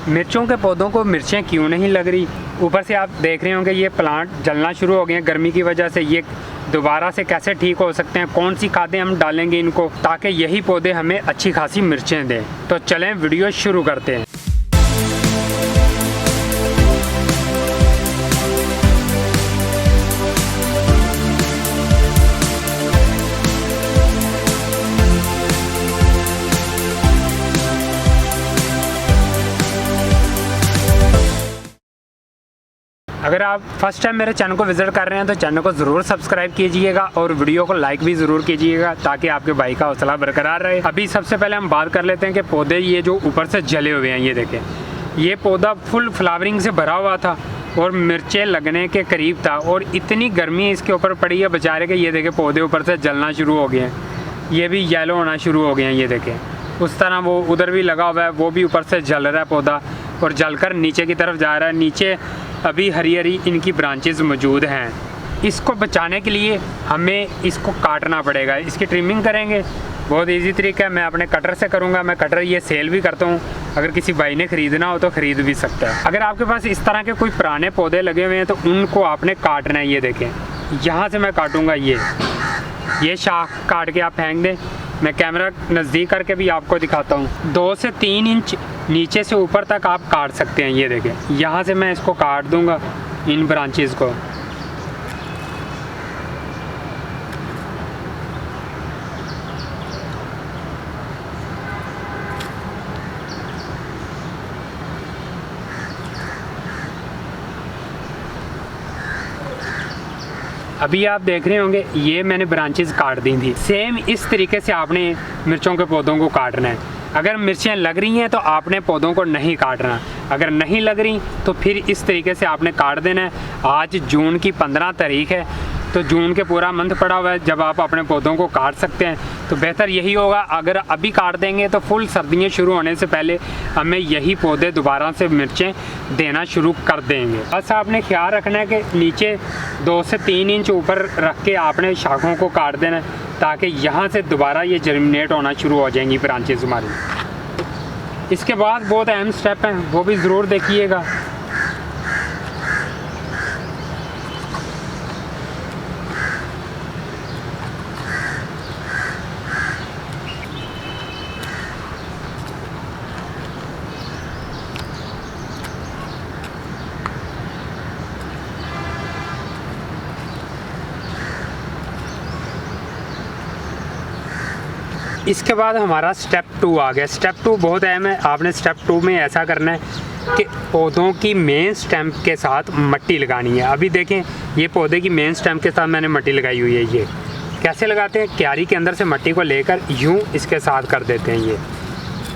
मिर्चों के पौधों को मिर्चें क्यों नहीं लग रही? ऊपर से आप देख रहे होंगे ये प्लांट जलना शुरू हो गए हैं गर्मी की वजह से। ये दोबारा से कैसे ठीक हो सकते हैं? कौन सी खादें हम डालेंगे इनको ताकि यही पौधे हमें अच्छी खासी मिर्चें दें? तो चलें वीडियो शुरू करते हैं। अगर आप फर्स्ट टाइम मेरे चैनल को विज़िट कर रहे हैं तो चैनल को ज़रूर सब्सक्राइब कीजिएगा और वीडियो को लाइक भी ज़रूर कीजिएगा ताकि आपके भाई का हौसला बरकरार रहे। अभी सबसे पहले हम बात कर लेते हैं कि पौधे ये जो ऊपर से जले हुए हैं, ये देखें, ये पौधा फुल फ्लावरिंग से भरा हुआ था और मिर्चें लगने के करीब था और इतनी गर्मी इसके ऊपर पड़ी है बेचारे के। ये देखें पौधे ऊपर से जलना शुरू हो गए हैं, ये भी येलो होना शुरू हो गए हैं। ये देखें उस तरह वो उधर भी लगा हुआ है, वो भी ऊपर से जल रहा है पौधा और जलकर नीचे की तरफ जा रहा है। नीचे अभी हरी हरी इनकी ब्रांचेस मौजूद हैं। इसको बचाने के लिए हमें इसको काटना पड़ेगा। इसकी ट्रिमिंग करेंगे, बहुत इजी तरीका है। मैं अपने कटर से करूँगा। मैं कटर ये सेल भी करता हूँ, अगर किसी भाई ने ख़रीदना हो तो ख़रीद भी सकता है। अगर आपके पास इस तरह के कोई पुराने पौधे लगे हुए हैं तो उनको आपने काटना है। ये देखें, यहाँ से मैं काटूँगा, ये शाख काट के आप फेंक दें। मैं कैमरा नज़दीक करके भी आपको दिखाता हूँ। 2 से 3 इंच नीचे से ऊपर तक आप काट सकते हैं। ये देखें, यहाँ से मैं इसको काट दूँगा इन ब्रांचेस को। अभी आप देख रहे होंगे ये मैंने ब्रांचेस काट दी थी। सेम इस तरीके से आपने मिर्चों के पौधों को काटना है। अगर मिर्चें लग रही हैं तो आपने पौधों को नहीं काटना, अगर नहीं लग रही तो फिर इस तरीके से आपने काट देना है। आज जून की 15 तारीख है, तो जून के पूरा मंथ पड़ा हुआ है जब आप अपने पौधों को काट सकते हैं। तो बेहतर यही होगा, अगर अभी काट देंगे तो फुल सर्दियाँ शुरू होने से पहले हमें यही पौधे दोबारा से मिर्चें देना शुरू कर देंगे। बस आपने ख्याल रखना है कि नीचे 2 से 3 इंच ऊपर रख के आपने शाखों को काट देना है ताकि यहाँ से दोबारा ये जर्मिनेट होना शुरू हो जाएंगी ब्रांचेस हमारी। इसके बाद बहुत अहम स्टेप हैं, वो भी ज़रूर देखिएगा। इसके बाद हमारा स्टेप 2 आ गया। स्टेप 2 बहुत अहम है। आपने स्टेप 2 में ऐसा करना है कि पौधों की मेन स्टेम के साथ मट्टी लगानी है। अभी देखें ये पौधे की मेन स्टेम के साथ मैंने मट्टी लगाई हुई है। ये कैसे लगाते हैं, क्यारी के अंदर से मट्टी को लेकर यूँ इसके साथ कर देते हैं ये।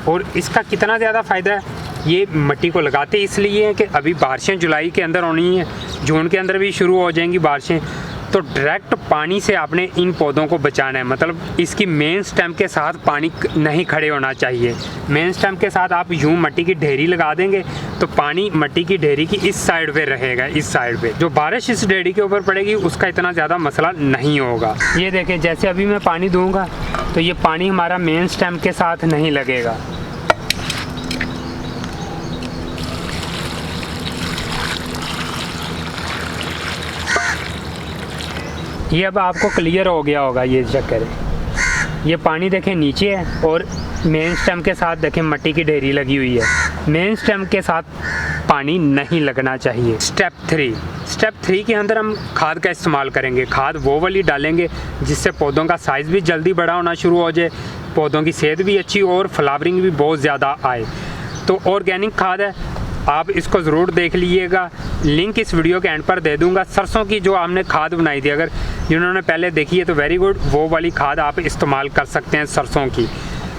और इसका कितना ज़्यादा फ़ायदा है, ये मट्टी को लगाते इसलिए है कि अभी बारिशें जुलाई के अंदर होनी है, जून के अंदर भी शुरू हो जाएंगी बारिशें, तो डायरेक्ट पानी से आपने इन पौधों को बचाना है। मतलब इसकी मेन स्टेम के साथ पानी नहीं खड़े होना चाहिए। मेन स्टेम के साथ आप यूं मट्टी की ढेरी लगा देंगे तो पानी मट्टी की ढेरी की इस साइड पे रहेगा, इस साइड पे। जो बारिश इस ढेरी के ऊपर पड़ेगी उसका इतना ज़्यादा मसला नहीं होगा। ये देखें, जैसे अभी मैं पानी दूँगा तो ये पानी हमारा मेन स्टेम के साथ नहीं लगेगा। ये अब आपको क्लियर हो गया होगा। ये चक्कर है, ये पानी देखें नीचे है और मेन स्टेम के साथ देखें मट्टी की ढेरी लगी हुई है। मेन स्टेम के साथ पानी नहीं लगना चाहिए। स्टेप 3 के अंदर हम खाद का इस्तेमाल करेंगे। खाद वो वाली डालेंगे जिससे पौधों का साइज़ भी जल्दी बड़ा होना शुरू हो जाए, पौधों की सेहत भी अच्छी और फ्लावरिंग भी बहुत ज़्यादा आए। तो ऑर्गेनिक खाद है, आप इसको ज़रूर देख लीजिएगा। लिंक इस वीडियो के एंड पर दे दूंगा। सरसों की जो हमने खाद बनाई थी, अगर जिन्होंने पहले देखी है तो वेरी गुड, वो वाली खाद आप इस्तेमाल कर सकते हैं सरसों की।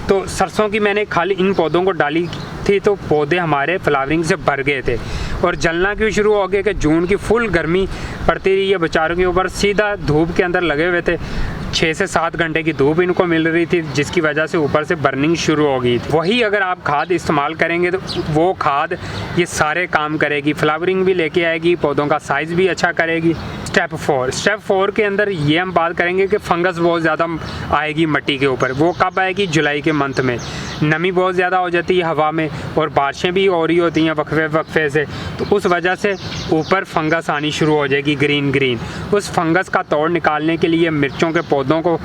तो सरसों की मैंने खाली इन पौधों को डाली थी तो पौधे हमारे फ्लावरिंग से भर गए थे और जलना क्यों शुरू हो गया कि जून की फुल गर्मी पड़ती रही है बेचारों के ऊपर, सीधा धूप के अंदर लगे हुए थे। 6 से 7 घंटे की धूप इनको मिल रही थी जिसकी वजह से ऊपर से बर्निंग शुरू हो गई थी। वही अगर आप खाद इस्तेमाल करेंगे तो वो खाद ये सारे काम करेगी, फ्लावरिंग भी लेके आएगी, पौधों का साइज़ भी अच्छा करेगी। स्टेप 4 के अंदर ये हम बात करेंगे कि फंगस बहुत ज़्यादा आएगी मिट्टी के ऊपर। वो कब आएगी? जुलाई के मंथ में। नमी बहुत ज़्यादा हो जाती है हवा में और बारिशें भी हो रही होती हैं वक्फे से, तो उस वजह से ऊपर फंगस आनी शुरू हो जाएगी ग्रीन। उस फंगस का तोड़ निकालने के लिए, मिर्चों के पौधों को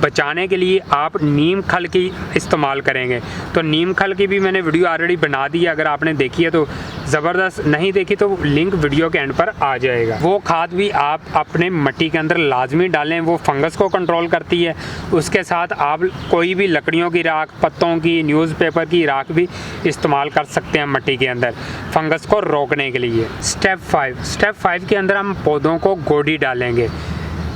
बचाने के लिए आप नीम खल की इस्तेमाल करेंगे। तो नीम खल की भी मैंने वीडियो ऑलरेडी बना दी है, अगर आपने देखी है तो ज़बरदस्त, नहीं देखी तो लिंक वीडियो के एंड पर आ जाएगा। वो खाद भी आप अपने मिट्टी के अंदर लाजमी डालें, वो फंगस को कंट्रोल करती है। उसके साथ आप कोई भी लकड़ियों की राख, पत्तों की, न्यूज़पेपर की राख भी इस्तेमाल कर सकते हैं मिट्टी के अंदर फंगस को रोकने के लिए। स्टेप 5 के अंदर हम पौधों को गोडी डालेंगे।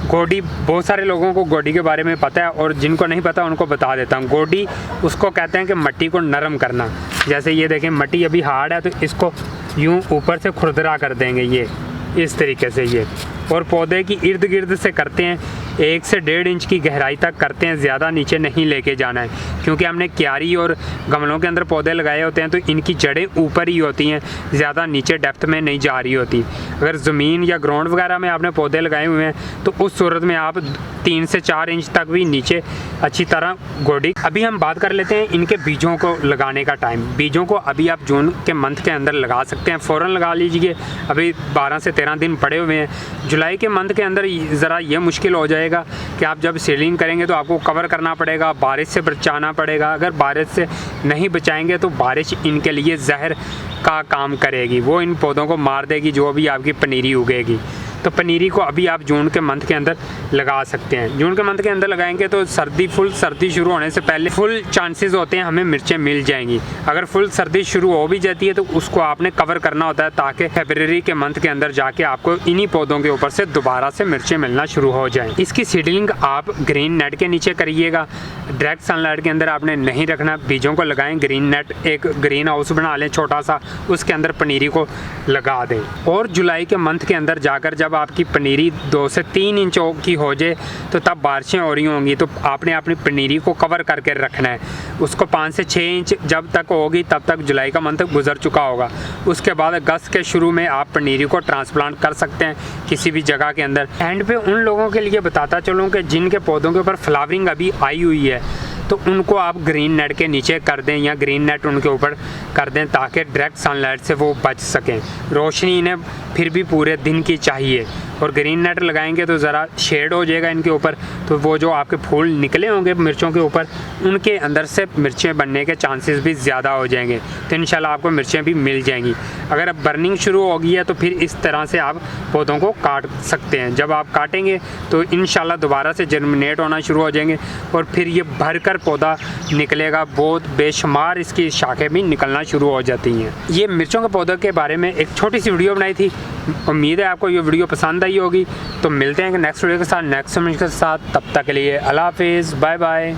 गोडी, बहुत सारे लोगों को गोडी के बारे में पता है और जिनको नहीं पता उनको बता देता हूँ। गोडी उसको कहते हैं कि मिट्टी को नरम करना। जैसे ये देखें, मिट्टी अभी हार्ड है तो इसको यूँ ऊपर से खुरदरा कर देंगे, ये इस तरीके से ये, और पौधे की इर्द गिर्द से करते हैं, 1 से 1.5 इंच की गहराई तक करते हैं, ज़्यादा नीचे नहीं लेके जाना है, क्योंकि हमने क्यारी और गमलों के अंदर पौधे लगाए होते हैं तो इनकी जड़ें ऊपर ही होती हैं, ज़्यादा नीचे डेप्थ में नहीं जा रही होती। अगर ज़मीन या ग्राउंड वगैरह में आपने पौधे लगाए हुए हैं तो उस सूरत में आप 3 से 4 इंच तक भी नीचे अच्छी तरह गोडी। अभी हम बात कर लेते हैं इनके बीजों को लगाने का टाइम। बीजों को अभी आप जून के मंथ के अंदर लगा सकते हैं, फ़ौरन लगा लीजिए। अभी 12 से 13 दिन पड़े हुए हैं। जुलाई के मंथ के अंदर ज़रा ये मुश्किल हो जाएगा कि आप जब सीलिंग करेंगे तो आपको कवर करना पड़ेगा, बारिश से बचाना पड़ेगा। अगर बारिश से नहीं बचाएंगे तो बारिश इनके लिए जहर का काम करेगी, वो इन पौधों को मार देगी जो भी आपकी पनीरी उगेगी। तो पनीरी को अभी आप जून के मंथ के अंदर लगा सकते हैं। जून के मंथ के अंदर लगाएंगे तो सर्दी शुरू होने से पहले फुल चांसेस होते हैं हमें मिर्चें मिल जाएंगी। अगर फुल सर्दी शुरू हो भी जाती है तो उसको आपने कवर करना होता है, ताकि फरवरी के मंथ के अंदर जाके आपको इन्हीं पौधों के ऊपर से दोबारा से मिर्चें मिलना शुरू हो जाएं। इसकी सीडलिंग आप ग्रीन नेट के नीचे करिएगा, डायरेक्ट सनलाइट के अंदर आपने नहीं रखना। बीजों को लगाएं, ग्रीन नेट, एक ग्रीन हाउस बना लें छोटा सा, उसके अंदर पनीरी को लगा दें। और जुलाई के मंथ के अंदर जाकर जब आपकी पनीरी 2 से 3 इंच की हो जाए तो तब बारिशें हो रही होंगी, तो आपने अपनी पनीरी को कवर करके रखना है। उसको 5 से 6 इंच जब तक होगी तब तक जुलाई का मंथ गुजर चुका होगा। उसके बाद अगस्त के शुरू में आप पनीरी को ट्रांसप्लांट कर सकते हैं किसी भी जगह के अंदर। एंड पे उन लोगों के लिए बताता चलूँ कि जिनके पौधों के ऊपर फ्लावरिंग अभी आई हुई है तो उनको आप ग्रीन नेट के नीचे कर दें या ग्रीन नेट उनके ऊपर कर दें, ताकि डायरेक्ट सनलाइट से वो बच सकें। रोशनी इन्हें फिर भी पूरे दिन की चाहिए, और ग्रीन नेट लगाएंगे तो ज़रा शेड हो जाएगा इनके ऊपर, तो वो जो आपके फूल निकले होंगे मिर्चों के ऊपर, उनके अंदर से मिर्चें बनने के चांसेस भी ज़्यादा हो जाएंगे, तो इंशाल्लाह आपको मिर्चें भी मिल जाएंगी। अगर अब बर्निंग शुरू हो गई है तो फिर इस तरह से आप पौधों को काट सकते हैं। जब आप काटेंगे तो इंशाल्लाह दोबारा से जर्मिनेट होना शुरू हो जाएंगे और फिर ये भरकर पौधा निकलेगा। बहुत बेशुमार इसकी शाखें भी निकलना शुरू हो जाती हैं। ये मिर्चों के पौधों के बारे में एक छोटी सी वीडियो बनाई थी। उम्मीद है आपको ये वीडियो पसंद आई होगी। तो मिलते हैं नेक्स्ट वीडियो के साथ, नेक्स्ट समझ के साथ। तब तक के लिए अल्लाह हाफिज़, बाय बाय।